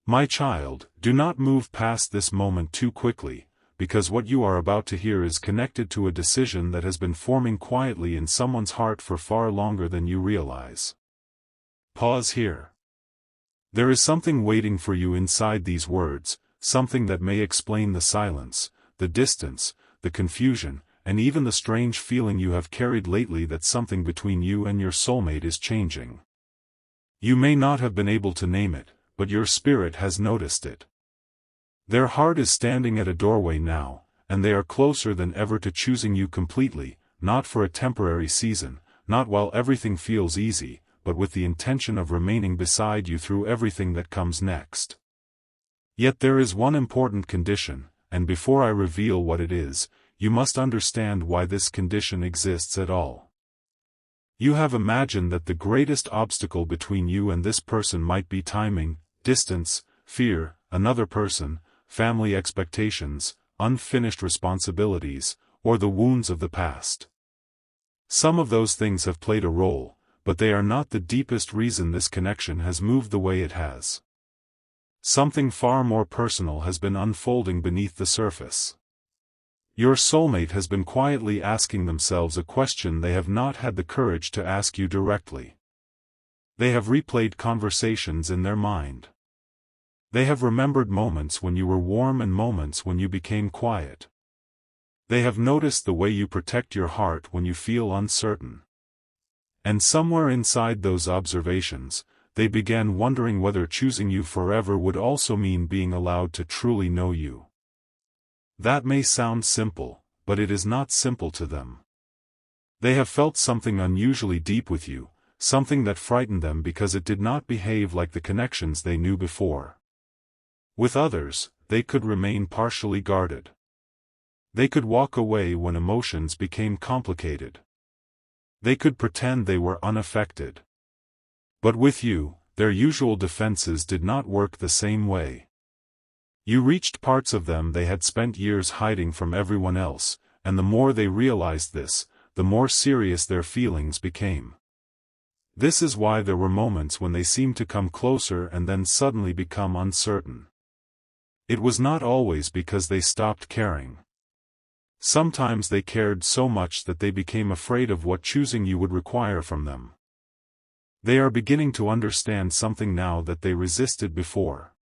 My child, do not move past this moment too quickly, because what you are about to hear is connected to a decision that has been forming quietly in someone's heart for far longer than you realize. Pause here. There is something waiting for you inside these words, something that may explain the silence, the distance, the confusion, and even the strange feeling you have carried lately that something between you and your soulmate is changing. You may not have been able to name it, but your spirit has noticed it. Their heart is standing at a doorway now, and they are closer than ever to choosing you completely, not for a temporary season, not while everything feels easy, but with the intention of remaining beside you through everything that comes next. Yet there is one important condition, and before I reveal what it is, you must understand why this condition exists at all. You have imagined that the greatest obstacle between you and this person might be timing, distance, fear, another person, family expectations, unfinished responsibilities, or the wounds of the past. Some of those things have played a role, but they are not the deepest reason this connection has moved the way it has. Something far more personal has been unfolding beneath the surface. Your soulmate has been quietly asking themselves a question they have not had the courage to ask you directly. They have replayed conversations in their mind. They have remembered moments when you were warm and moments when you became quiet. They have noticed the way you protect your heart when you feel uncertain. And somewhere inside those observations, they began wondering whether choosing you forever would also mean being allowed to truly know you. That may sound simple, but it is not simple to them. They have felt something unusually deep with you, something that frightened them because it did not behave like the connections they knew before. With others, they could remain partially guarded. They could walk away when emotions became complicated. They could pretend they were unaffected. But with you, their usual defenses did not work the same way. You reached parts of them they had spent years hiding from everyone else, and the more they realized this, the more serious their feelings became. This is why there were moments when they seemed to come closer and then suddenly become uncertain. It was not always because they stopped caring. Sometimes they cared so much that they became afraid of what choosing you would require from them. They are beginning to understand something now that they resisted before.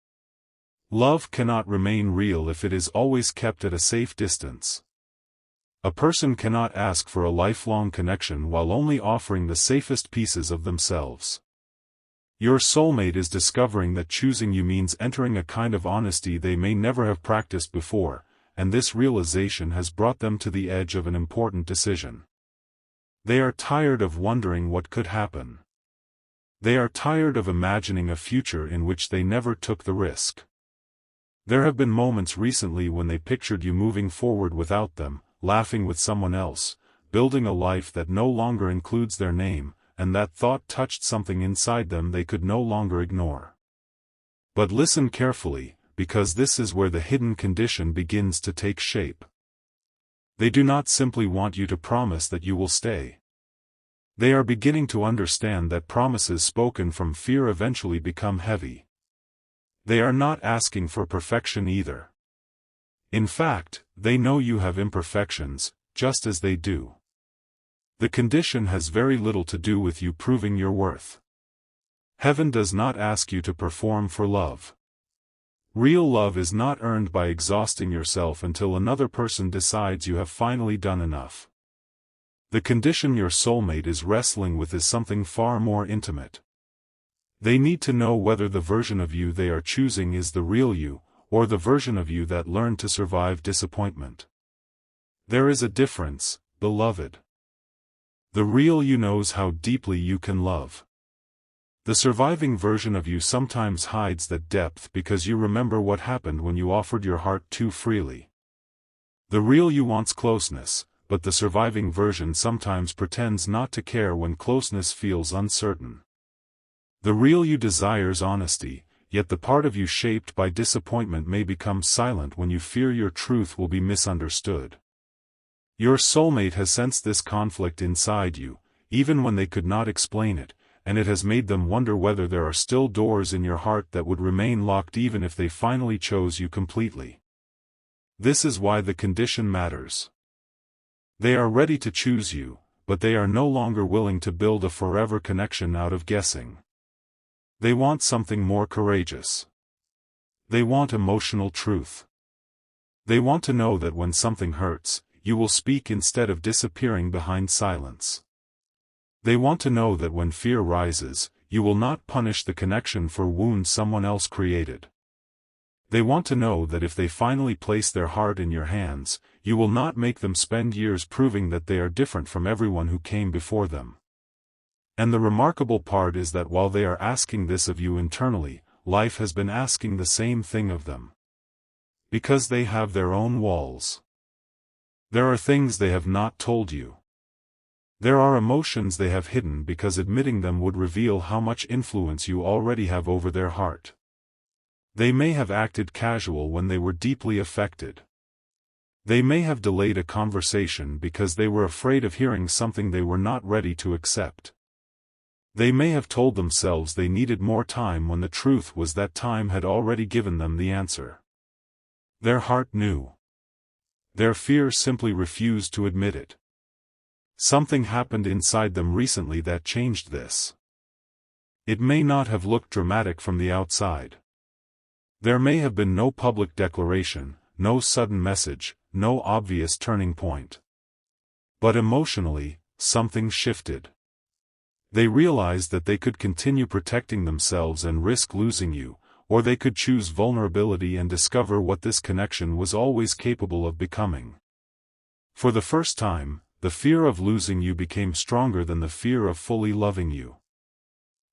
Love cannot remain real if it is always kept at a safe distance. A person cannot ask for a lifelong connection while only offering the safest pieces of themselves. Your soulmate is discovering that choosing you means entering a kind of honesty they may never have practiced before, and this realization has brought them to the edge of an important decision. They are tired of wondering what could happen. They are tired of imagining a future in which they never took the risk. There have been moments recently when they pictured you moving forward without them, laughing with someone else, building a life that no longer includes their name, and that thought touched something inside them they could no longer ignore. But listen carefully, because this is where the hidden condition begins to take shape. They do not simply want you to promise that you will stay. They are beginning to understand that promises spoken from fear eventually become heavy. They are not asking for perfection either. In fact, they know you have imperfections, just as they do. The condition has very little to do with you proving your worth. Heaven does not ask you to perform for love. Real love is not earned by exhausting yourself until another person decides you have finally done enough. The condition your soulmate is wrestling with is something far more intimate. They need to know whether the version of you they are choosing is the real you, or the version of you that learned to survive disappointment. There is a difference, beloved. The real you knows how deeply you can love. The surviving version of you sometimes hides that depth because you remember what happened when you offered your heart too freely. The real you wants closeness, but the surviving version sometimes pretends not to care when closeness feels uncertain. The real you desires honesty, yet the part of you shaped by disappointment may become silent when you fear your truth will be misunderstood. Your soulmate has sensed this conflict inside you, even when they could not explain it, and it has made them wonder whether there are still doors in your heart that would remain locked even if they finally chose you completely. This is why the condition matters. They are ready to choose you, but they are no longer willing to build a forever connection out of guessing. They want something more courageous. They want emotional truth. They want to know that when something hurts, you will speak instead of disappearing behind silence. They want to know that when fear rises, you will not punish the connection for wounds someone else created. They want to know that if they finally place their heart in your hands, you will not make them spend years proving that they are different from everyone who came before them. And the remarkable part is that while they are asking this of you internally, life has been asking the same thing of them. Because they have their own walls. There are things they have not told you. There are emotions they have hidden because admitting them would reveal how much influence you already have over their heart. They may have acted casual when they were deeply affected. They may have delayed a conversation because they were afraid of hearing something they were not ready to accept. They may have told themselves they needed more time when the truth was that time had already given them the answer. Their heart knew. Their fear simply refused to admit it. Something happened inside them recently that changed this. It may not have looked dramatic from the outside. There may have been no public declaration, no sudden message, no obvious turning point. But emotionally, something shifted. They realized that they could continue protecting themselves and risk losing you, or they could choose vulnerability and discover what this connection was always capable of becoming. For the first time, the fear of losing you became stronger than the fear of fully loving you.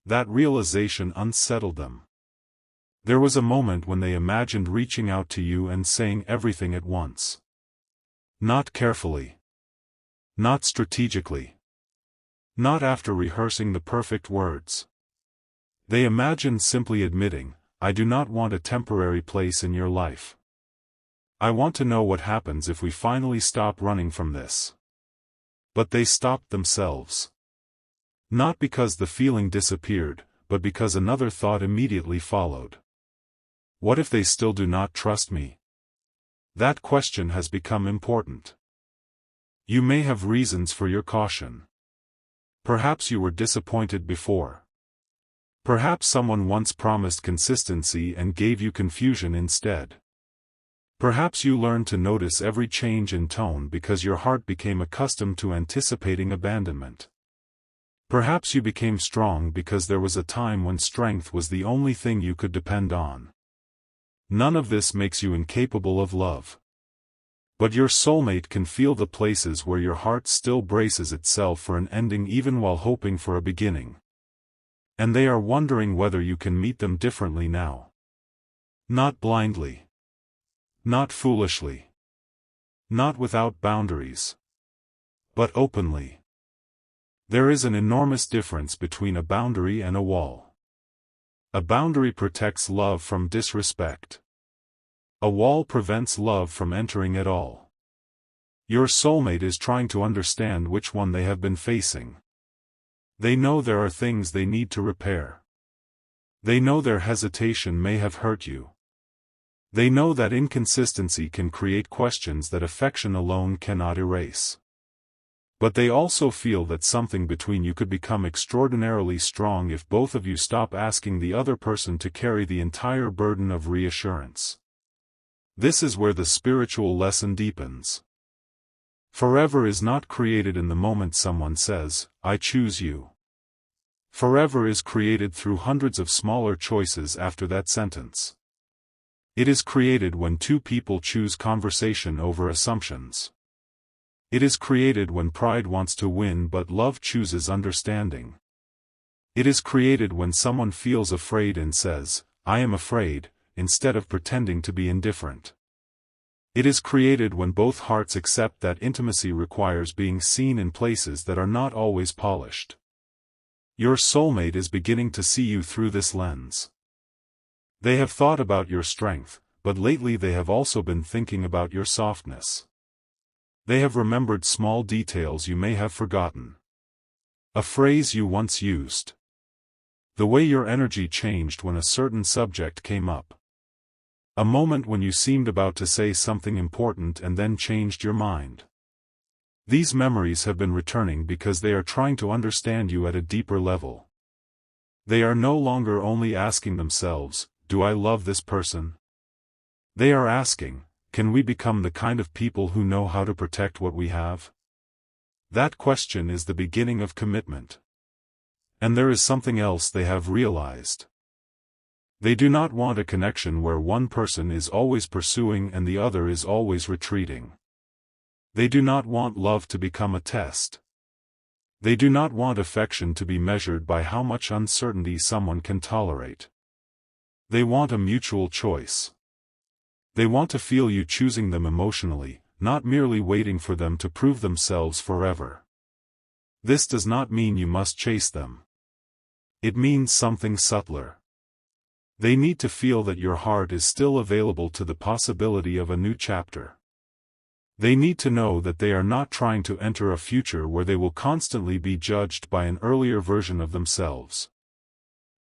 That realization unsettled them. There was a moment when they imagined reaching out to you and saying everything at once. Not carefully. Not strategically. Not after rehearsing the perfect words. They imagined simply admitting, "I do not want a temporary place in your life. I want to know what happens if we finally stop running from this." But they stopped themselves. Not because the feeling disappeared, but because another thought immediately followed. What if they still do not trust me? That question has become important. You may have reasons for your caution. Perhaps you were disappointed before. Perhaps someone once promised consistency and gave you confusion instead. Perhaps you learned to notice every change in tone because your heart became accustomed to anticipating abandonment. Perhaps you became strong because there was a time when strength was the only thing you could depend on. None of this makes you incapable of love. But your soulmate can feel the places where your heart still braces itself for an ending even while hoping for a beginning. And they are wondering whether you can meet them differently now. Not blindly. Not foolishly. Not without boundaries. But openly. There is an enormous difference between a boundary and a wall. A boundary protects love from disrespect. A wall prevents love from entering at all. Your soulmate is trying to understand which one they have been facing. They know there are things they need to repair. They know their hesitation may have hurt you. They know that inconsistency can create questions that affection alone cannot erase. But they also feel that something between you could become extraordinarily strong if both of you stop asking the other person to carry the entire burden of reassurance. This is where the spiritual lesson deepens. Forever is not created in the moment someone says, "I choose you." Forever is created through hundreds of smaller choices after that sentence. It is created when two people choose conversation over assumptions. It is created when pride wants to win but love chooses understanding. It is created when someone feels afraid and says, "I am afraid," instead of pretending to be indifferent. It is created when both hearts accept that intimacy requires being seen in places that are not always polished. Your soulmate is beginning to see you through this lens. They have thought about your strength, but lately they have also been thinking about your softness. They have remembered small details you may have forgotten. A phrase you once used. The way your energy changed when a certain subject came up. A moment when you seemed about to say something important and then changed your mind. These memories have been returning because they are trying to understand you at a deeper level. They are no longer only asking themselves, do I love this person? They are asking, can we become the kind of people who know how to protect what we have? That question is the beginning of commitment. And there is something else they have realized. They do not want a connection where one person is always pursuing and the other is always retreating. They do not want love to become a test. They do not want affection to be measured by how much uncertainty someone can tolerate. They want a mutual choice. They want to feel you choosing them emotionally, not merely waiting for them to prove themselves forever. This does not mean you must chase them. It means something subtler. They need to feel that your heart is still available to the possibility of a new chapter. They need to know that they are not trying to enter a future where they will constantly be judged by an earlier version of themselves.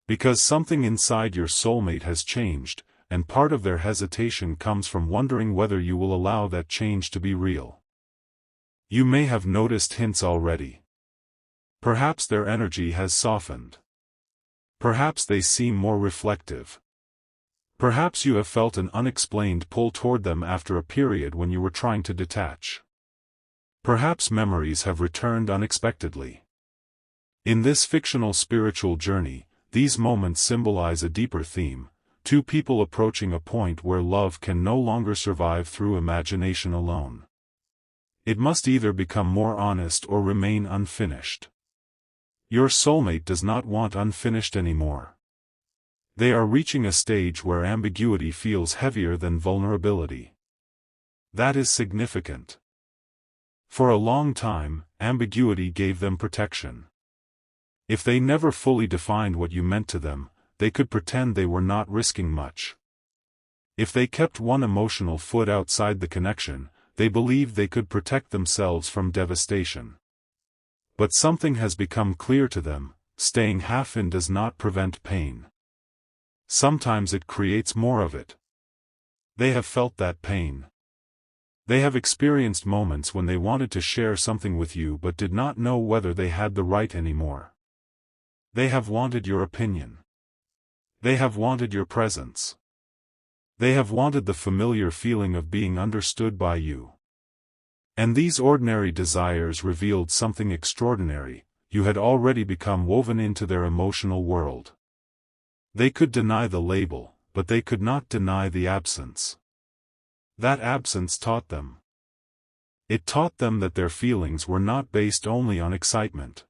Because something inside your soulmate has changed, and part of their hesitation comes from wondering whether you will allow that change to be real. You may have noticed hints already. Perhaps their energy has softened. Perhaps they seem more reflective. Perhaps you have felt an unexplained pull toward them after a period when you were trying to detach. Perhaps memories have returned unexpectedly. In this fictional spiritual journey, these moments symbolize a deeper theme, two people approaching a point where love can no longer survive through imagination alone. It must either become more honest or remain unfinished. Your soulmate does not want unfinished anymore. They are reaching a stage where ambiguity feels heavier than vulnerability. That is significant. For a long time, ambiguity gave them protection. If they never fully defined what you meant to them, they could pretend they were not risking much. If they kept one emotional foot outside the connection, they believed they could protect themselves from devastation. But something has become clear to them: staying half in does not prevent pain. Sometimes it creates more of it. They have felt that pain. They have experienced moments when they wanted to share something with you but did not know whether they had the right anymore. They have wanted your opinion. They have wanted your presence. They have wanted the familiar feeling of being understood by you. And these ordinary desires revealed something extraordinary: you had already become woven into their emotional world. They could deny the label, but they could not deny the absence. That absence taught them. It taught them that their feelings were not based only on excitement.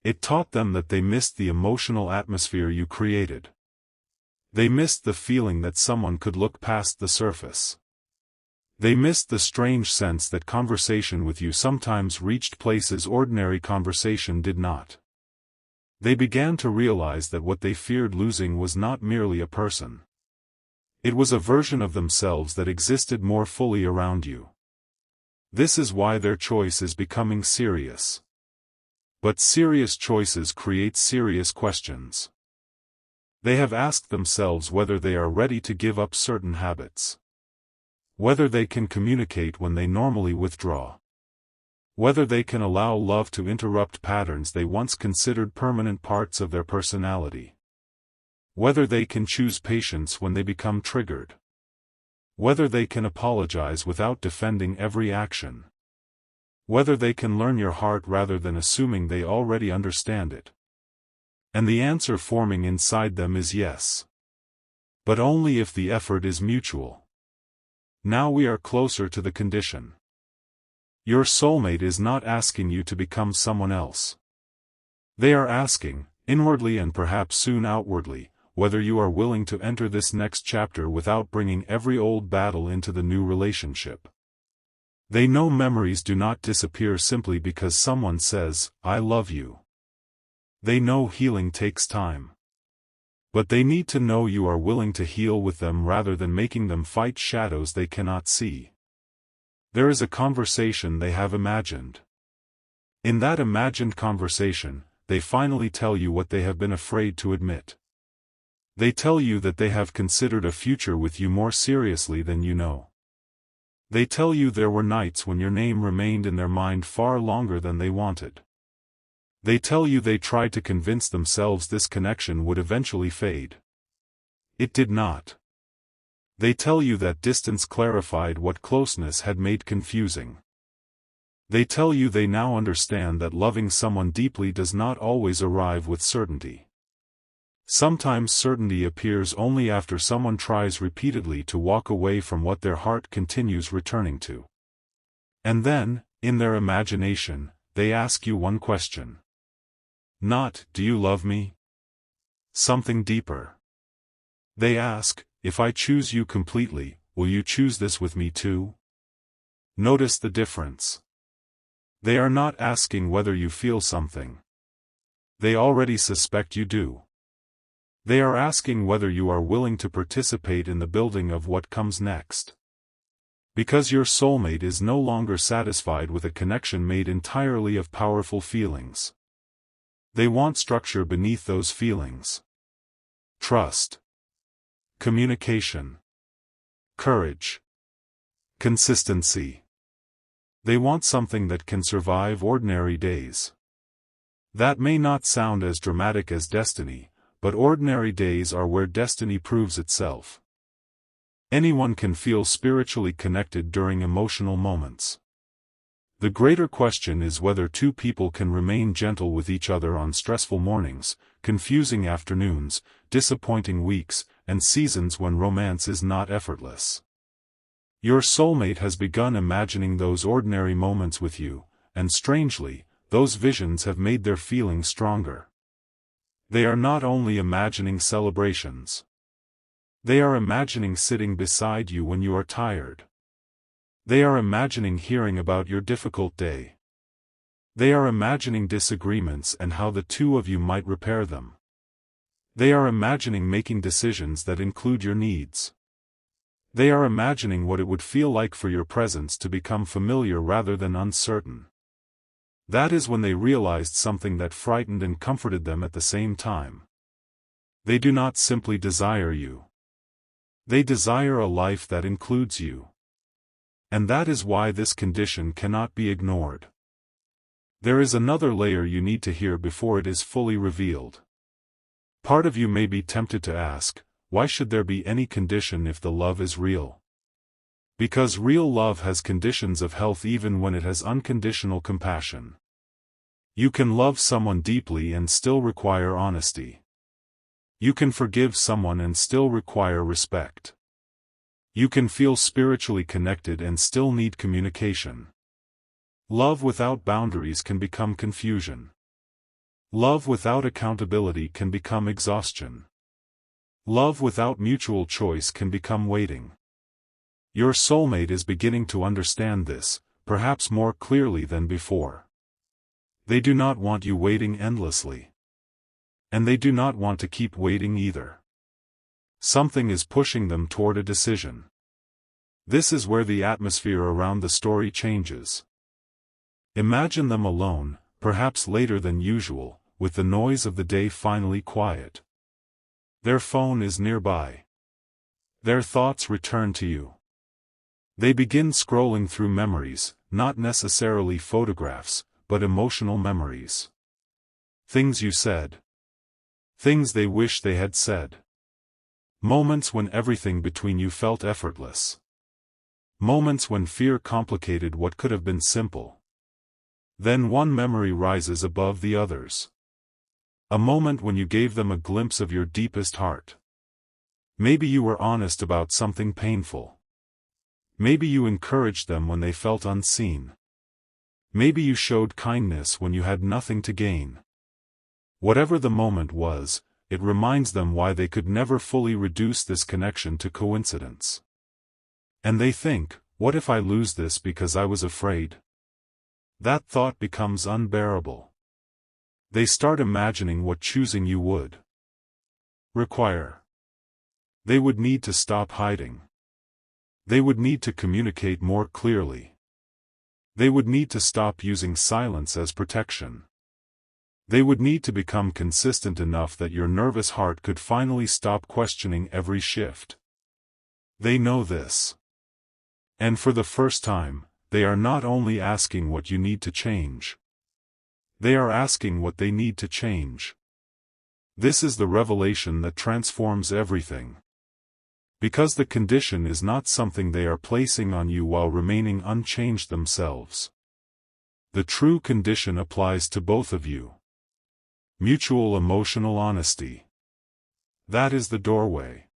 It taught them that they missed the emotional atmosphere you created. They missed the feeling that someone could look past the surface. They missed the strange sense that conversation with you sometimes reached places ordinary conversation did not. They began to realize that what they feared losing was not merely a person. It was a version of themselves that existed more fully around you. This is why their choice is becoming serious. But serious choices create serious questions. They have asked themselves whether they are ready to give up certain habits. Whether they can communicate when they normally withdraw. Whether they can allow love to interrupt patterns they once considered permanent parts of their personality. Whether they can choose patience when they become triggered. Whether they can apologize without defending every action. Whether they can learn your heart rather than assuming they already understand it. And the answer forming inside them is yes. But only if the effort is mutual. Now we are closer to the condition. Your soulmate is not asking you to become someone else. They are asking, inwardly and perhaps soon outwardly, whether you are willing to enter this next chapter without bringing every old battle into the new relationship. They know memories do not disappear simply because someone says, "I love you." They know healing takes time. But they need to know you are willing to heal with them rather than making them fight shadows they cannot see. There is a conversation they have imagined. In that imagined conversation, they finally tell you what they have been afraid to admit. They tell you that they have considered a future with you more seriously than you know. They tell you there were nights when your name remained in their mind far longer than they wanted. They tell you they tried to convince themselves this connection would eventually fade. It did not. They tell you that distance clarified what closeness had made confusing. They tell you they now understand that loving someone deeply does not always arrive with certainty. Sometimes certainty appears only after someone tries repeatedly to walk away from what their heart continues returning to. And then, in their imagination, they ask you one question. Not, "Do you love me?" Something deeper. They ask, "If I choose you completely, will you choose this with me too?" Notice the difference. They are not asking whether you feel something. They already suspect you do. They are asking whether you are willing to participate in the building of what comes next. Because your soulmate is no longer satisfied with a connection made entirely of powerful feelings. They want structure beneath those feelings. Trust. Communication. Courage. Consistency. They want something that can survive ordinary days. That may not sound as dramatic as destiny, but ordinary days are where destiny proves itself. Anyone can feel spiritually connected during emotional moments. The greater question is whether two people can remain gentle with each other on stressful mornings, confusing afternoons, disappointing weeks, and seasons when romance is not effortless. Your soulmate has begun imagining those ordinary moments with you, and strangely, those visions have made their feelings stronger. They are not only imagining celebrations. They are imagining sitting beside you when you are tired. They are imagining hearing about your difficult day. They are imagining disagreements and how the two of you might repair them. They are imagining making decisions that include your needs. They are imagining what it would feel like for your presence to become familiar rather than uncertain. That is when they realized something that frightened and comforted them at the same time. They do not simply desire you. They desire a life that includes you. And that is why this condition cannot be ignored. There is another layer you need to hear before it is fully revealed. Part of you may be tempted to ask, why should there be any condition if the love is real? Because real love has conditions of health even when it has unconditional compassion. You can love someone deeply and still require honesty. You can forgive someone and still require respect. You can feel spiritually connected and still need communication. Love without boundaries can become confusion. Love without accountability can become exhaustion. Love without mutual choice can become waiting. Your soulmate is beginning to understand this, perhaps more clearly than before. They do not want you waiting endlessly. And they do not want to keep waiting either. Something is pushing them toward a decision. This is where the atmosphere around the story changes. Imagine them alone, perhaps later than usual, with the noise of the day finally quiet. Their phone is nearby. Their thoughts return to you. They begin scrolling through memories, not necessarily photographs, but emotional memories. Things you said. Things they wish they had said. Moments when everything between you felt effortless. Moments when fear complicated what could have been simple. Then one memory rises above the others. A moment when you gave them a glimpse of your deepest heart. Maybe you were honest about something painful. Maybe you encouraged them when they felt unseen. Maybe you showed kindness when you had nothing to gain. Whatever the moment was, it reminds them why they could never fully reduce this connection to coincidence. And they think, what if I lose this because I was afraid? That thought becomes unbearable. They start imagining what choosing you would require. They would need to stop hiding. They would need to communicate more clearly. They would need to stop using silence as protection. They would need to become consistent enough that your nervous heart could finally stop questioning every shift. They know this. And for the first time, they are not only asking what you need to change. They are asking what they need to change. This is the revelation that transforms everything. Because the condition is not something they are placing on you while remaining unchanged themselves. The true condition applies to both of you. Mutual emotional honesty. That is the doorway.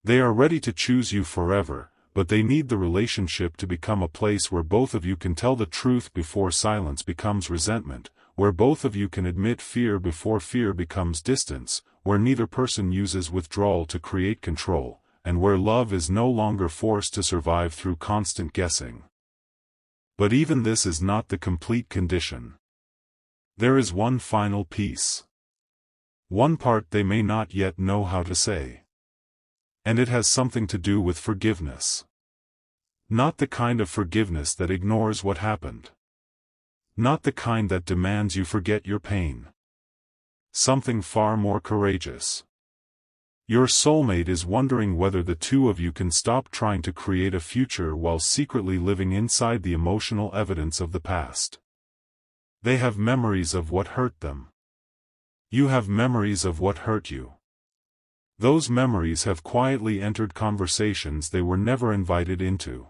They are ready to choose you forever, but they need the relationship to become a place where both of you can tell the truth before silence becomes resentment, where both of you can admit fear before fear becomes distance, where neither person uses withdrawal to create control, and where love is no longer forced to survive through constant guessing. But even this is not the complete condition. There is one final piece. One part they may not yet know how to say. And it has something to do with forgiveness. Not the kind of forgiveness that ignores what happened. Not the kind that demands you forget your pain. Something far more courageous. Your soulmate is wondering whether the two of you can stop trying to create a future while secretly living inside the emotional evidence of the past. They have memories of what hurt them. You have memories of what hurt you. Those memories have quietly entered conversations they were never invited into.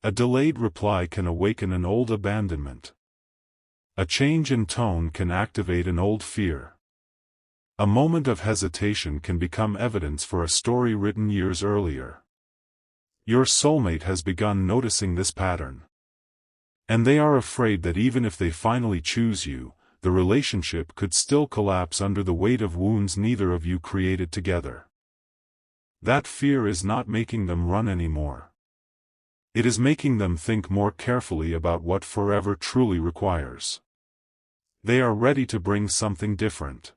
A delayed reply can awaken an old abandonment. A change in tone can activate an old fear. A moment of hesitation can become evidence for a story written years earlier. Your soulmate has begun noticing this pattern. And they are afraid that even if they finally choose you, the relationship could still collapse under the weight of wounds neither of you created together. That fear is not making them run anymore. It is making them think more carefully about what forever truly requires. They are ready to bring something different.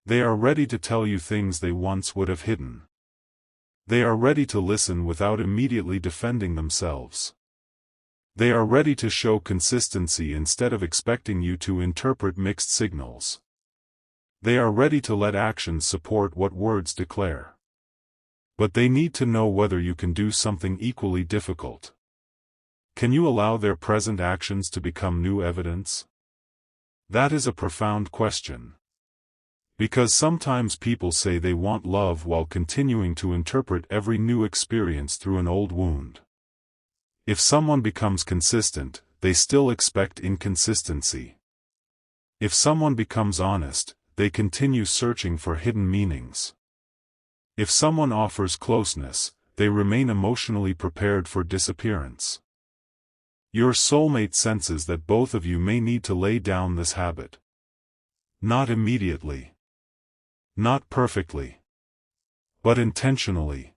They are ready to tell you things they once would have hidden. They are ready to listen without immediately defending themselves. They are ready to show consistency instead of expecting you to interpret mixed signals. They are ready to let actions support what words declare. But they need to know whether you can do something equally difficult. Can you allow their present actions to become new evidence? That is a profound question. Because sometimes people say they want love while continuing to interpret every new experience through an old wound. If someone becomes consistent, they still expect inconsistency. If someone becomes honest, they continue searching for hidden meanings. If someone offers closeness, they remain emotionally prepared for disappearance. Your soulmate senses that both of you may need to lay down this habit. Not immediately. Not perfectly. But intentionally.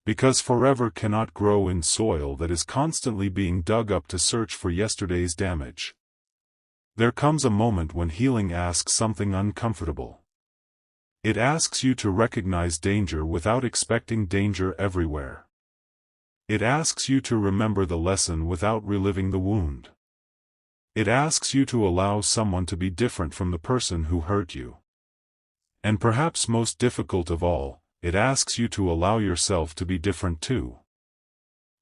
Because forever cannot grow in soil that is constantly being dug up to search for yesterday's damage. There comes a moment when healing asks something uncomfortable. It asks you to recognize danger without expecting danger everywhere. It asks you to remember the lesson without reliving the wound. It asks you to allow someone to be different from the person who hurt you. And perhaps most difficult of all, it asks you to allow yourself to be different too.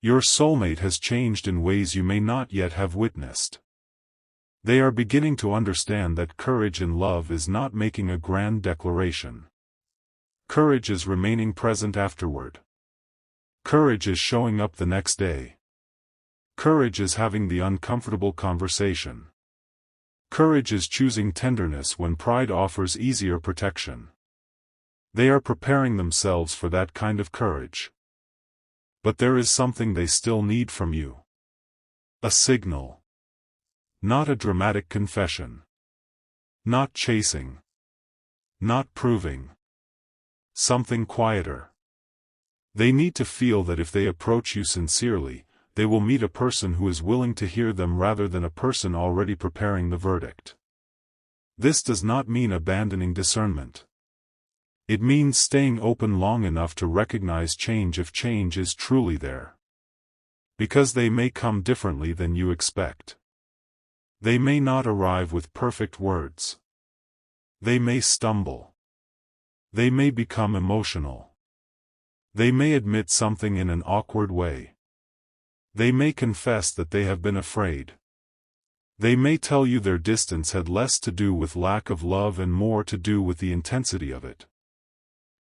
Your soulmate has changed in ways you may not yet have witnessed. They are beginning to understand that courage in love is not making a grand declaration. Courage is remaining present afterward. Courage is showing up the next day. Courage is having the uncomfortable conversation. Courage is choosing tenderness when pride offers easier protection. They are preparing themselves for that kind of courage. But there is something they still need from you. A signal. Not a dramatic confession. Not chasing. Not proving. Something quieter. They need to feel that if they approach you sincerely, they will meet a person who is willing to hear them rather than a person already preparing the verdict. This does not mean abandoning discernment. It means staying open long enough to recognize change if change is truly there. Because they may come differently than you expect. They may not arrive with perfect words. They may stumble. They may become emotional. They may admit something in an awkward way. They may confess that they have been afraid. They may tell you their distance had less to do with lack of love and more to do with the intensity of it.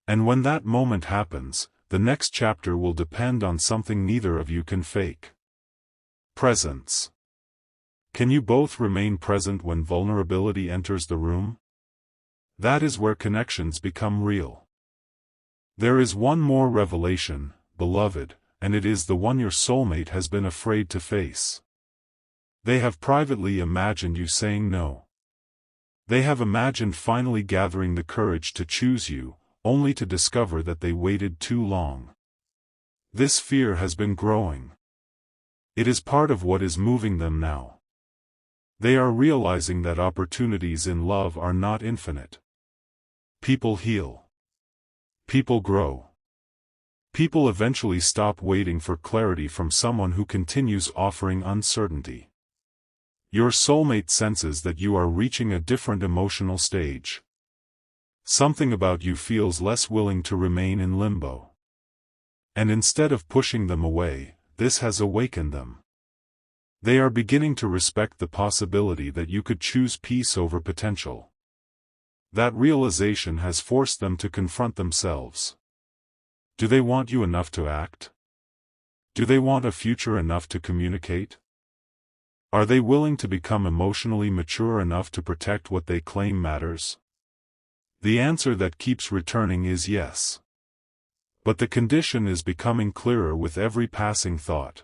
And when that moment happens, the next chapter will depend on something neither of you can fake. Presence. Can you both remain present when vulnerability enters the room? That is where connections become real. There is one more revelation, beloved, and it is the one your soulmate has been afraid to face. They have privately imagined you saying no. They have imagined finally gathering the courage to choose you, only to discover that they waited too long. This fear has been growing. It is part of what is moving them now. They are realizing that opportunities in love are not infinite. People heal. People grow. People eventually stop waiting for clarity from someone who continues offering uncertainty. Your soulmate senses that you are reaching a different emotional stage. Something about you feels less willing to remain in limbo. And instead of pushing them away, this has awakened them. They are beginning to respect the possibility that you could choose peace over potential. That realization has forced them to confront themselves. Do they want you enough to act? Do they want a future enough to communicate? Are they willing to become emotionally mature enough to protect what they claim matters? The answer that keeps returning is yes. But the condition is becoming clearer with every passing thought.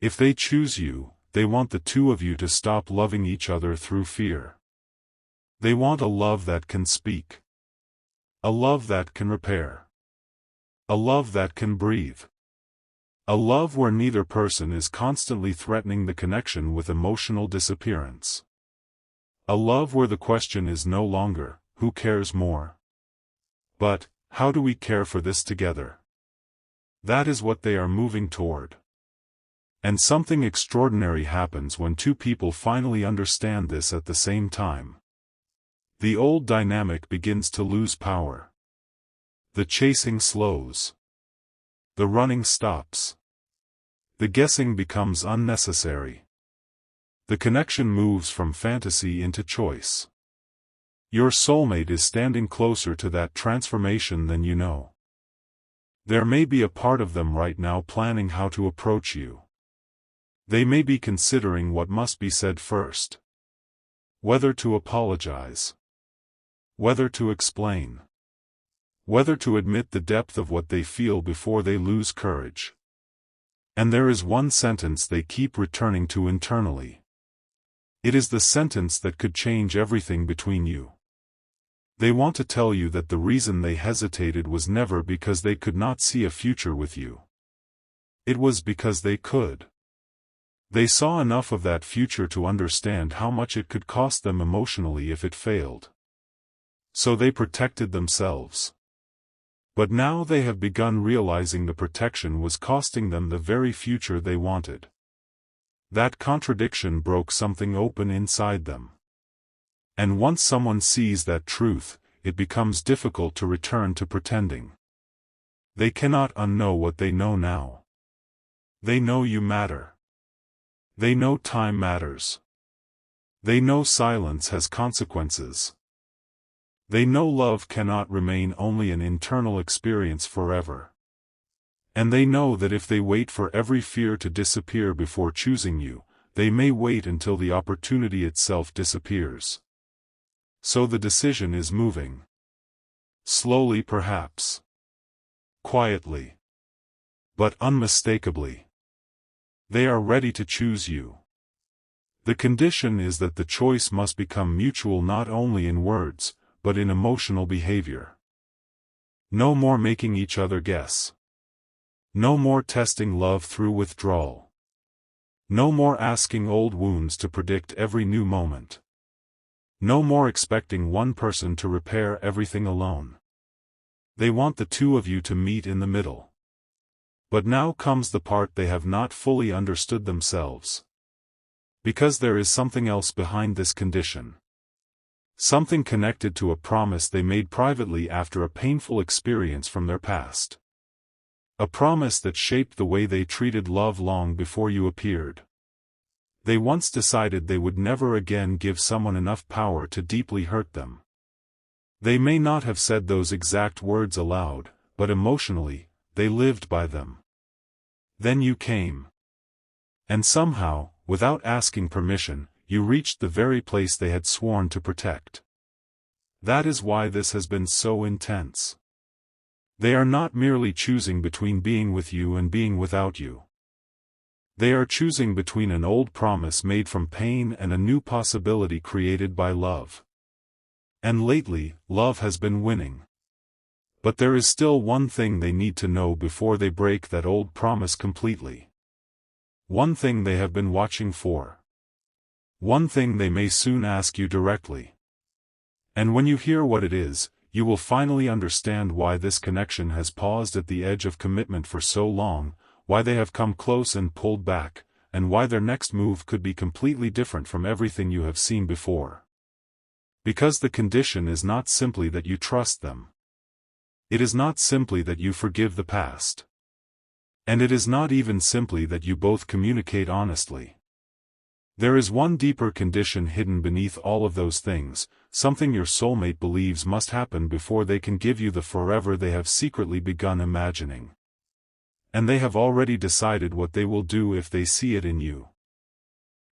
If they choose you, they want the two of you to stop loving each other through fear. They want a love that can speak. A love that can repair. A love that can breathe. A love where neither person is constantly threatening the connection with emotional disappearance. A love where the question is no longer, who cares more? But, how do we care for this together? That is what they are moving toward. And something extraordinary happens when two people finally understand this at the same time. The old dynamic begins to lose power. The chasing slows. The running stops. The guessing becomes unnecessary. The connection moves from fantasy into choice. Your soulmate is standing closer to that transformation than you know. There may be a part of them right now planning how to approach you. They may be considering what must be said first. Whether to apologize. Whether to explain. Whether to admit the depth of what they feel before they lose courage. And there is one sentence they keep returning to internally. It is the sentence that could change everything between you. They want to tell you that the reason they hesitated was never because they could not see a future with you. It was because they could. They saw enough of that future to understand how much it could cost them emotionally if it failed. So they protected themselves. But now they have begun realizing the protection was costing them the very future they wanted. That contradiction broke something open inside them. And once someone sees that truth, it becomes difficult to return to pretending. They cannot unknow what they know now. They know you matter. They know time matters. They know silence has consequences. They know love cannot remain only an internal experience forever. And they know that if they wait for every fear to disappear before choosing you, they may wait until the opportunity itself disappears. So the decision is moving. Slowly perhaps. Quietly. But unmistakably. They are ready to choose you. The condition is that the choice must become mutual not only in words, but in emotional behavior. No more making each other guess. No more testing love through withdrawal. No more asking old wounds to predict every new moment. No more expecting one person to repair everything alone. They want the two of you to meet in the middle. But now comes the part they have not fully understood themselves. Because there is something else behind this condition. Something connected to a promise they made privately after a painful experience from their past. A promise that shaped the way they treated love long before you appeared. They once decided they would never again give someone enough power to deeply hurt them. They may not have said those exact words aloud, but emotionally, they lived by them. Then you came. And somehow, without asking permission, you reached the very place they had sworn to protect. That is why this has been so intense. They are not merely choosing between being with you and being without you. They are choosing between an old promise made from pain and a new possibility created by love. And lately, love has been winning. But there is still one thing they need to know before they break that old promise completely. One thing they have been watching for. One thing they may soon ask you directly. And when you hear what it is, you will finally understand why this connection has paused at the edge of commitment for so long, why they have come close and pulled back, and why their next move could be completely different from everything you have seen before. Because the condition is not simply that you trust them. It is not simply that you forgive the past. And it is not even simply that you both communicate honestly. There is one deeper condition hidden beneath all of those things, something your soulmate believes must happen before they can give you the forever they have secretly begun imagining. And they have already decided what they will do if they see it in you.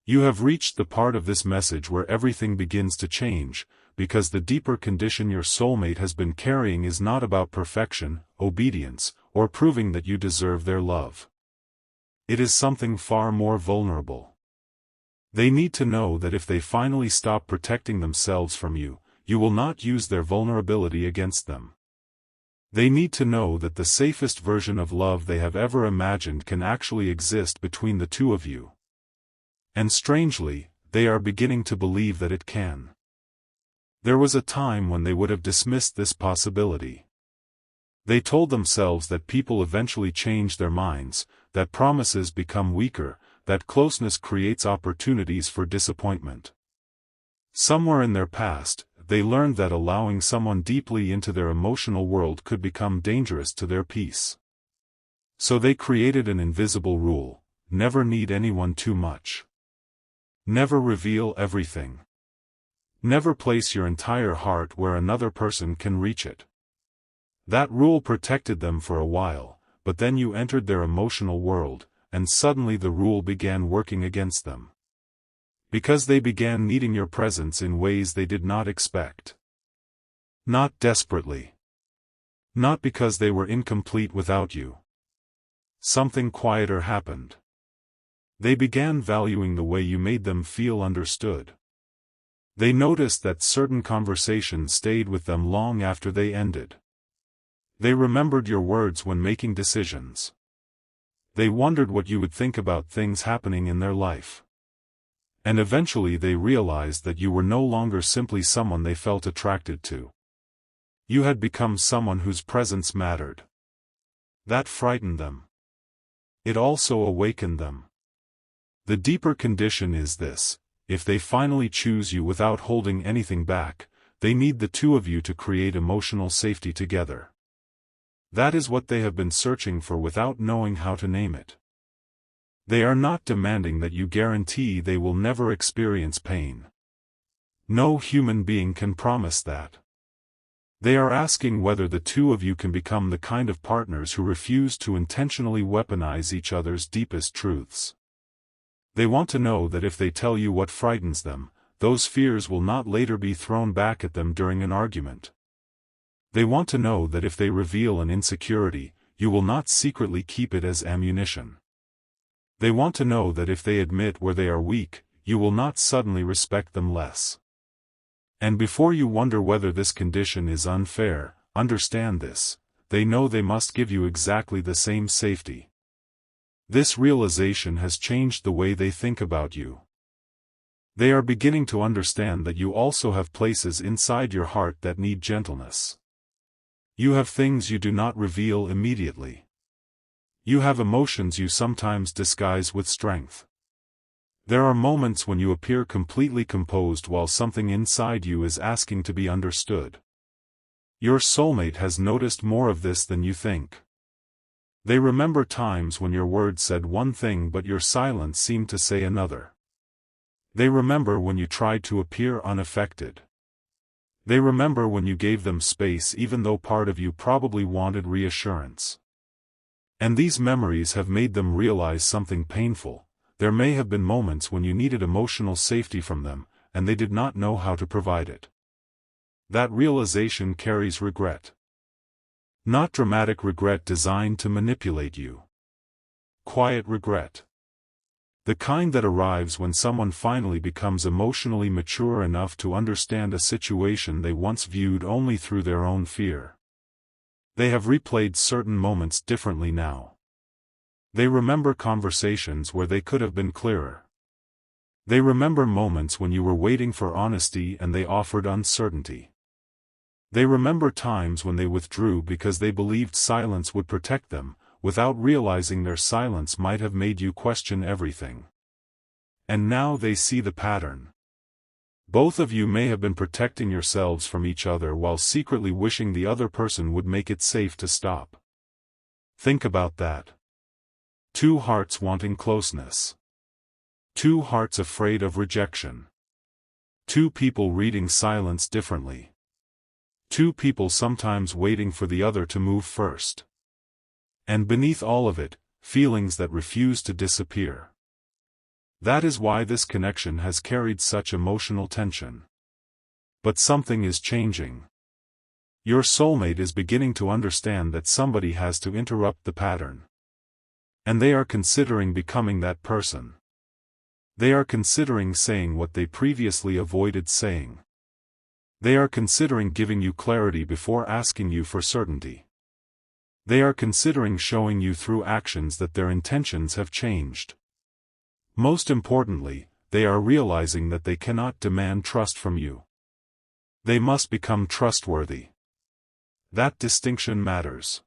You have reached the part of this message where everything begins to change, because the deeper condition your soulmate has been carrying is not about perfection, obedience, or proving that you deserve their love. It is something far more vulnerable. They need to know that if they finally stop protecting themselves from you, you will not use their vulnerability against them. They need to know that the safest version of love they have ever imagined can actually exist between the two of you. And strangely, they are beginning to believe that it can. There was a time when they would have dismissed this possibility. They told themselves that people eventually change their minds, that promises become weaker, that closeness creates opportunities for disappointment. Somewhere in their past, they learned that allowing someone deeply into their emotional world could become dangerous to their peace. So they created an invisible rule: never need anyone too much. Never reveal everything. Never place your entire heart where another person can reach it. That rule protected them for a while, but then you entered their emotional world, and suddenly the rule began working against them. Because they began needing your presence in ways they did not expect. Not desperately. Not because they were incomplete without you. Something quieter happened. They began valuing the way you made them feel understood. They noticed that certain conversations stayed with them long after they ended. They remembered your words when making decisions. They wondered what you would think about things happening in their life. And eventually they realized that you were no longer simply someone they felt attracted to. You had become someone whose presence mattered. That frightened them. It also awakened them. The deeper condition is this: if they finally choose you without holding anything back, they need the two of you to create emotional safety together. That is what they have been searching for without knowing how to name it. They are not demanding that you guarantee they will never experience pain. No human being can promise that. They are asking whether the two of you can become the kind of partners who refuse to intentionally weaponize each other's deepest truths. They want to know that if they tell you what frightens them, those fears will not later be thrown back at them during an argument. They want to know that if they reveal an insecurity, you will not secretly keep it as ammunition. They want to know that if they admit where they are weak, you will not suddenly respect them less. And before you wonder whether this condition is unfair, understand this: they know they must give you exactly the same safety. This realization has changed the way they think about you. They are beginning to understand that you also have places inside your heart that need gentleness. You have things you do not reveal immediately. You have emotions you sometimes disguise with strength. There are moments when you appear completely composed while something inside you is asking to be understood. Your soulmate has noticed more of this than you think. They remember times when your words said one thing but your silence seemed to say another. They remember when you tried to appear unaffected. They remember when you gave them space even though part of you probably wanted reassurance. And these memories have made them realize something painful. There may have been moments when you needed emotional safety from them, and they did not know how to provide it. That realization carries regret. Not dramatic regret designed to manipulate you. Quiet regret. The kind that arrives when someone finally becomes emotionally mature enough to understand a situation they once viewed only through their own fear. They have replayed certain moments differently now. They remember conversations where they could have been clearer. They remember moments when you were waiting for honesty and they offered uncertainty. They remember times when they withdrew because they believed silence would protect them, without realizing their silence might have made you question everything. And now they see the pattern. Both of you may have been protecting yourselves from each other while secretly wishing the other person would make it safe to stop. Think about that. Two hearts wanting closeness. Two hearts afraid of rejection. Two people reading silence differently. Two people sometimes waiting for the other to move first. And beneath all of it, feelings that refuse to disappear. That is why this connection has carried such emotional tension. But something is changing. Your soulmate is beginning to understand that somebody has to interrupt the pattern. And they are considering becoming that person. They are considering saying what they previously avoided saying. They are considering giving you clarity before asking you for certainty. They are considering showing you through actions that their intentions have changed. Most importantly, they are realizing that they cannot demand trust from you. They must become trustworthy. That distinction matters.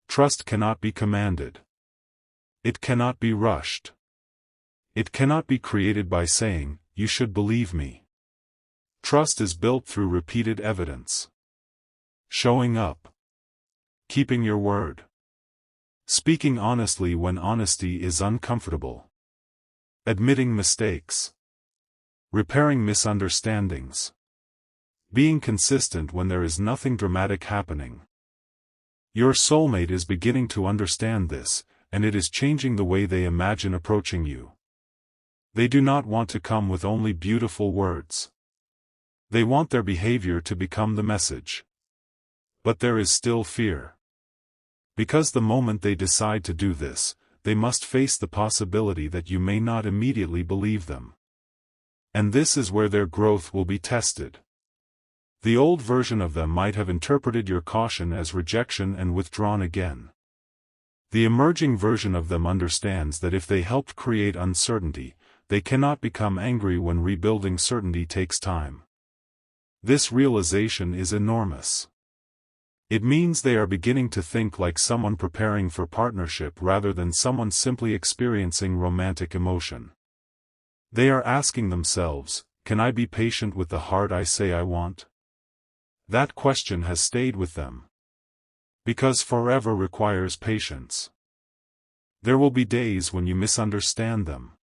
Trust cannot be commanded. It cannot be rushed. It cannot be created by saying, "You should believe me." Trust is built through repeated evidence. Showing up. Keeping your word. Speaking honestly when honesty is uncomfortable. Admitting mistakes. Repairing misunderstandings. Being consistent when there is nothing dramatic happening. Your soulmate is beginning to understand this, and it is changing the way they imagine approaching you. They do not want to come with only beautiful words. They want their behavior to become the message. But there is still fear. Because the moment they decide to do this, they must face the possibility that you may not immediately believe them. And this is where their growth will be tested. The old version of them might have interpreted your caution as rejection and withdrawn again. The emerging version of them understands that if they helped create uncertainty, they cannot become angry when rebuilding certainty takes time. This realization is enormous. It means they are beginning to think like someone preparing for partnership rather than someone simply experiencing romantic emotion. They are asking themselves, "Can I be patient with the heart I say I want?" That question has stayed with them. Because forever requires patience. There will be days when you misunderstand them.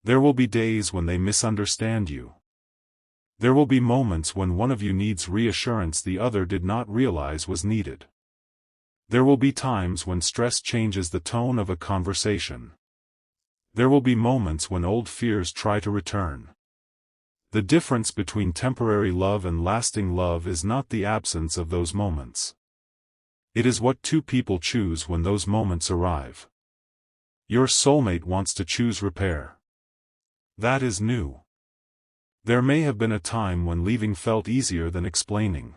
There will be days when they misunderstand you. There will be moments when one of you needs reassurance the other did not realize was needed. There will be times when stress changes the tone of a conversation. There will be moments when old fears try to return. The difference between temporary love and lasting love is not the absence of those moments. It is what two people choose when those moments arrive. Your soulmate wants to choose repair. That is new. There may have been a time when leaving felt easier than explaining.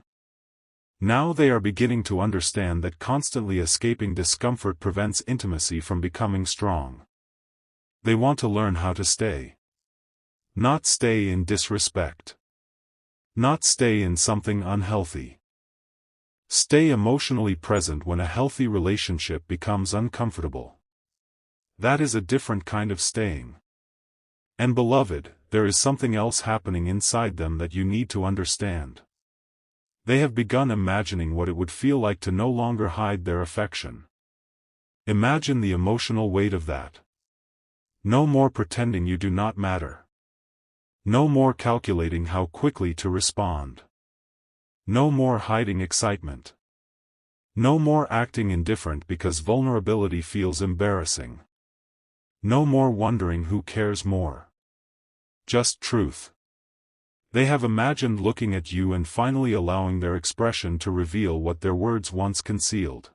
Now they are beginning to understand that constantly escaping discomfort prevents intimacy from becoming strong. They want to learn how to stay. Not stay in disrespect. Not stay in something unhealthy. Stay emotionally present when a healthy relationship becomes uncomfortable. That is a different kind of staying. And beloved, there is something else happening inside them that you need to understand. They have begun imagining what it would feel like to no longer hide their affection. Imagine the emotional weight of that. No more pretending you do not matter. No more calculating how quickly to respond. No more hiding excitement. No more acting indifferent because vulnerability feels embarrassing. No more wondering who cares more. Just truth. They have imagined looking at you and finally allowing their expression to reveal what their words once concealed.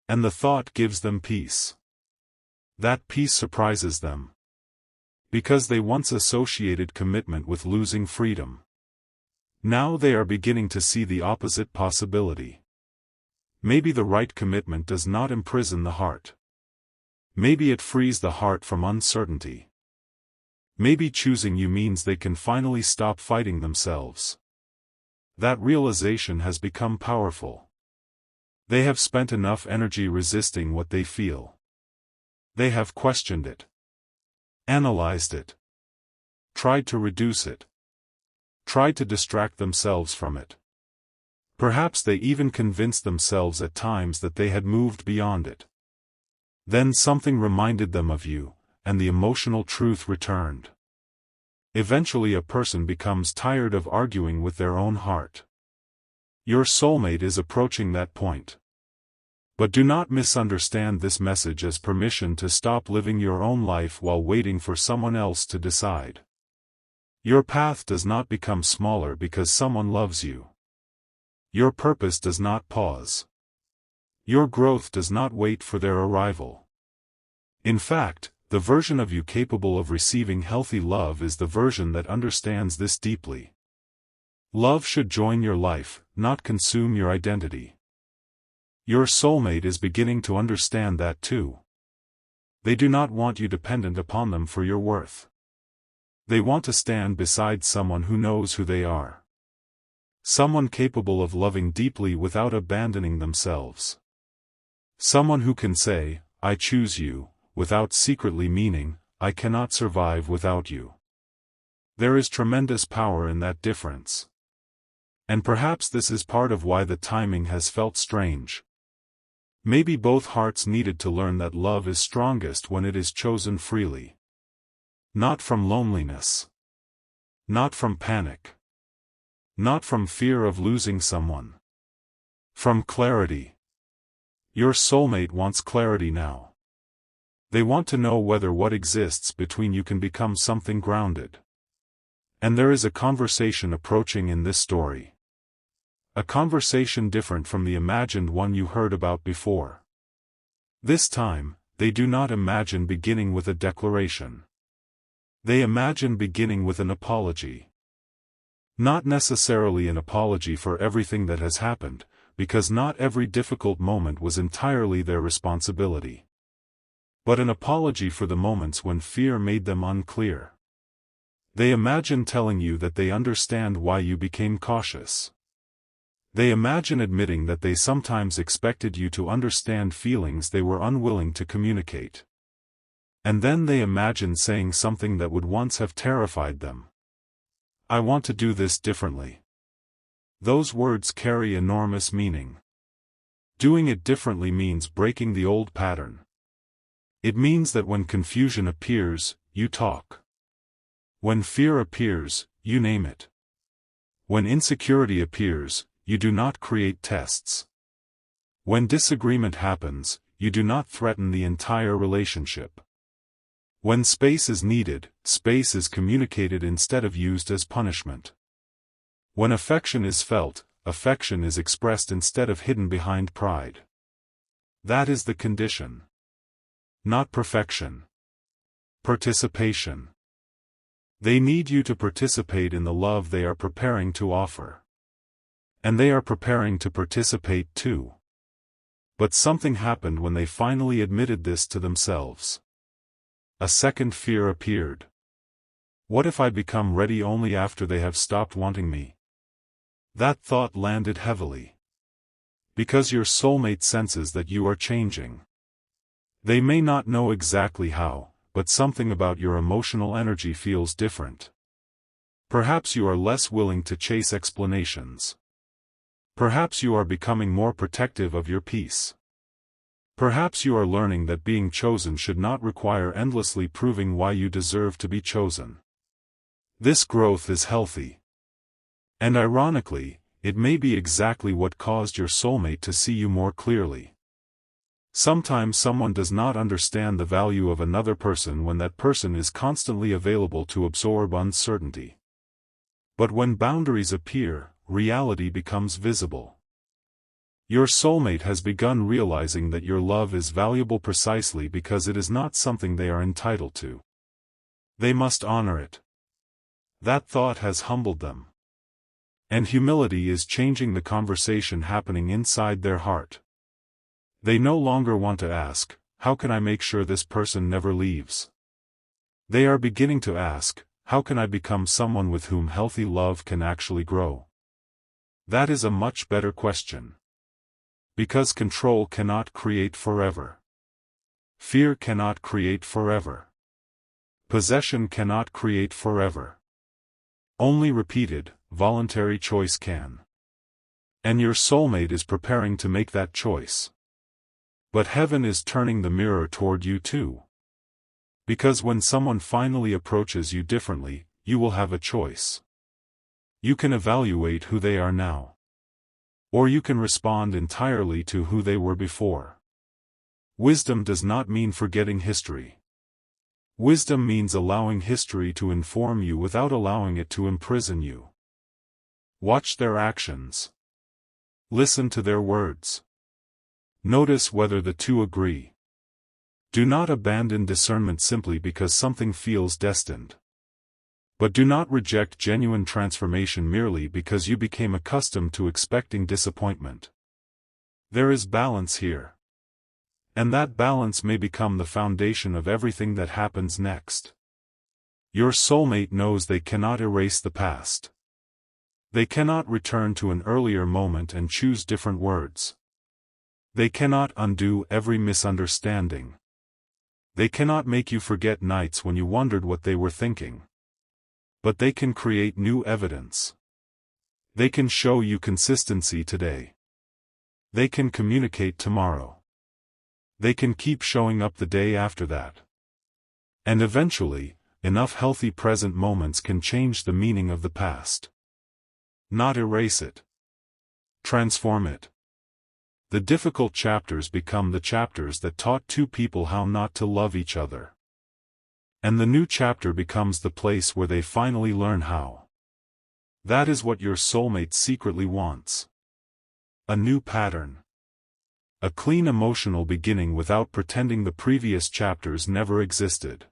And the thought gives them peace. That peace surprises them. Because they once associated commitment with losing freedom. Now they are beginning to see the opposite possibility. Maybe the right commitment does not imprison the heart. Maybe it frees the heart from uncertainty. Maybe choosing you means they can finally stop fighting themselves. That realization has become powerful. They have spent enough energy resisting what they feel. They have questioned it. Analyzed it. Tried to reduce it. Tried to distract themselves from it. Perhaps they even convinced themselves at times that they had moved beyond it. Then something reminded them of you, and the emotional truth returned. Eventually a person becomes tired of arguing with their own heart. Your soulmate is approaching that point. But do not misunderstand this message as permission to stop living your own life while waiting for someone else to decide. Your path does not become smaller because someone loves you. Your purpose does not pause. Your growth does not wait for their arrival. In fact, the version of you capable of receiving healthy love is the version that understands this deeply. Love should join your life, not consume your identity. Your soulmate is beginning to understand that too. They do not want you dependent upon them for your worth. They want to stand beside someone who knows who they are. Someone capable of loving deeply without abandoning themselves. Someone who can say, "I choose you," without secretly meaning, "I cannot survive without you." There is tremendous power in that difference. And perhaps this is part of why the timing has felt strange. Maybe both hearts needed to learn that love is strongest when it is chosen freely. Not from loneliness. Not from panic. Not from fear of losing someone. From clarity. Your soulmate wants clarity now. They want to know whether what exists between you can become something grounded. And there is a conversation approaching in this story. A conversation different from the imagined one you heard about before. This time, they do not imagine beginning with a declaration. They imagine beginning with an apology. Not necessarily an apology for everything that has happened, because not every difficult moment was entirely their responsibility. But an apology for the moments when fear made them unclear. They imagine telling you that they understand why you became cautious. They imagine admitting that they sometimes expected you to understand feelings they were unwilling to communicate. And then they imagine saying something that would once have terrified them. "I want to do this differently." Those words carry enormous meaning. Doing it differently means breaking the old pattern. It means that when confusion appears, you talk. When fear appears, you name it. When insecurity appears, you do not create tests. When disagreement happens, you do not threaten the entire relationship. When space is needed, space is communicated instead of used as punishment. When affection is felt, affection is expressed instead of hidden behind pride. That is the condition. Not perfection. Participation. They need you to participate in the love they are preparing to offer. And they are preparing to participate too. But something happened when they finally admitted this to themselves. A second fear appeared. What if I become ready only after they have stopped wanting me? That thought landed heavily. Because your soulmate senses that you are changing. They may not know exactly how, but something about your emotional energy feels different. Perhaps you are less willing to chase explanations. Perhaps you are becoming more protective of your peace. Perhaps you are learning that being chosen should not require endlessly proving why you deserve to be chosen. This growth is healthy. And ironically, it may be exactly what caused your soulmate to see you more clearly. Sometimes someone does not understand the value of another person when that person is constantly available to absorb uncertainty. But when boundaries appear, reality becomes visible. Your soulmate has begun realizing that your love is valuable precisely because it is not something they are entitled to. They must honor it. That thought has humbled them. And humility is changing the conversation happening inside their heart. They no longer want to ask, "How can I make sure this person never leaves?" They are beginning to ask, "How can I become someone with whom healthy love can actually grow?" That is a much better question. Because control cannot create forever. Fear cannot create forever. Possession cannot create forever. Only repeated, voluntary choice can. And your soulmate is preparing to make that choice. But heaven is turning the mirror toward you too. Because when someone finally approaches you differently, you will have a choice. You can evaluate who they are now. Or you can respond entirely to who they were before. Wisdom does not mean forgetting history. Wisdom means allowing history to inform you without allowing it to imprison you. Watch their actions. Listen to their words. Notice whether the two agree. Do not abandon discernment simply because something feels destined. But do not reject genuine transformation merely because you became accustomed to expecting disappointment. There is balance here. And that balance may become the foundation of everything that happens next. Your soulmate knows they cannot erase the past. They cannot return to an earlier moment and choose different words. They cannot undo every misunderstanding. They cannot make you forget nights when you wondered what they were thinking. But they can create new evidence. They can show you consistency today. They can communicate tomorrow. They can keep showing up the day after that. And eventually, enough healthy present moments can change the meaning of the past. Not erase it. Transform it. The difficult chapters become the chapters that taught two people how not to love each other. And the new chapter becomes the place where they finally learn how. That is what your soulmate secretly wants. A new pattern. A clean emotional beginning without pretending the previous chapters never existed.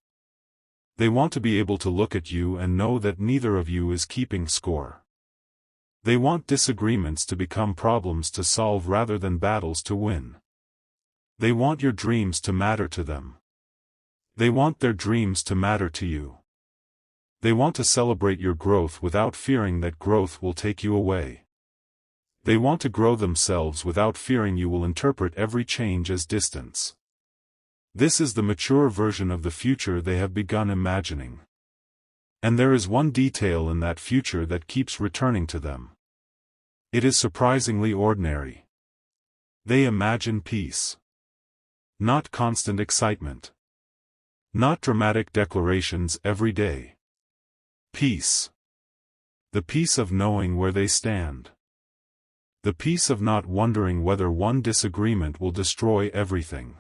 They want to be able to look at you and know that neither of you is keeping score. They want disagreements to become problems to solve rather than battles to win. They want your dreams to matter to them. They want their dreams to matter to you. They want to celebrate your growth without fearing that growth will take you away. They want to grow themselves without fearing you will interpret every change as distance. This is the mature version of the future they have begun imagining. And there is one detail in that future that keeps returning to them. It is surprisingly ordinary. They imagine peace. Not constant excitement. Not dramatic declarations every day. Peace. The peace of knowing where they stand. The peace of not wondering whether one disagreement will destroy everything.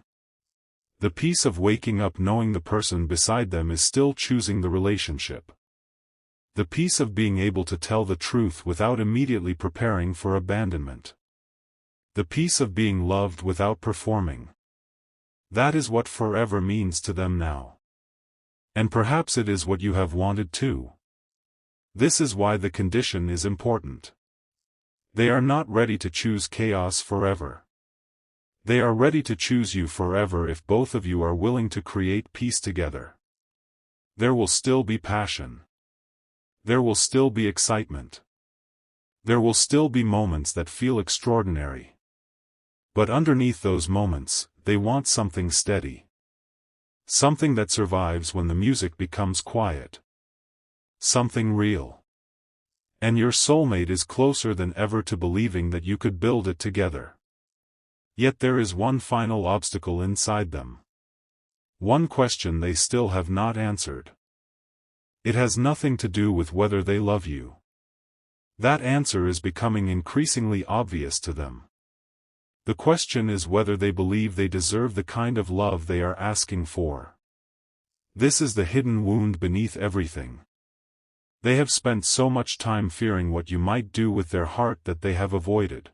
The peace of waking up knowing the person beside them is still choosing the relationship. The peace of being able to tell the truth without immediately preparing for abandonment. The peace of being loved without performing. That is what forever means to them now. And perhaps it is what you have wanted too. This is why the condition is important. They are not ready to choose chaos forever. They are ready to choose you forever if both of you are willing to create peace together. There will still be passion. There will still be excitement. There will still be moments that feel extraordinary. But underneath those moments, they want something steady. Something that survives when the music becomes quiet. Something real. And your soulmate is closer than ever to believing that you could build it together. Yet there is one final obstacle inside them. One question they still have not answered. It has nothing to do with whether they love you. That answer is becoming increasingly obvious to them. The question is whether they believe they deserve the kind of love they are asking for. This is the hidden wound beneath everything. They have spent so much time fearing what you might do with their heart that they have avoided.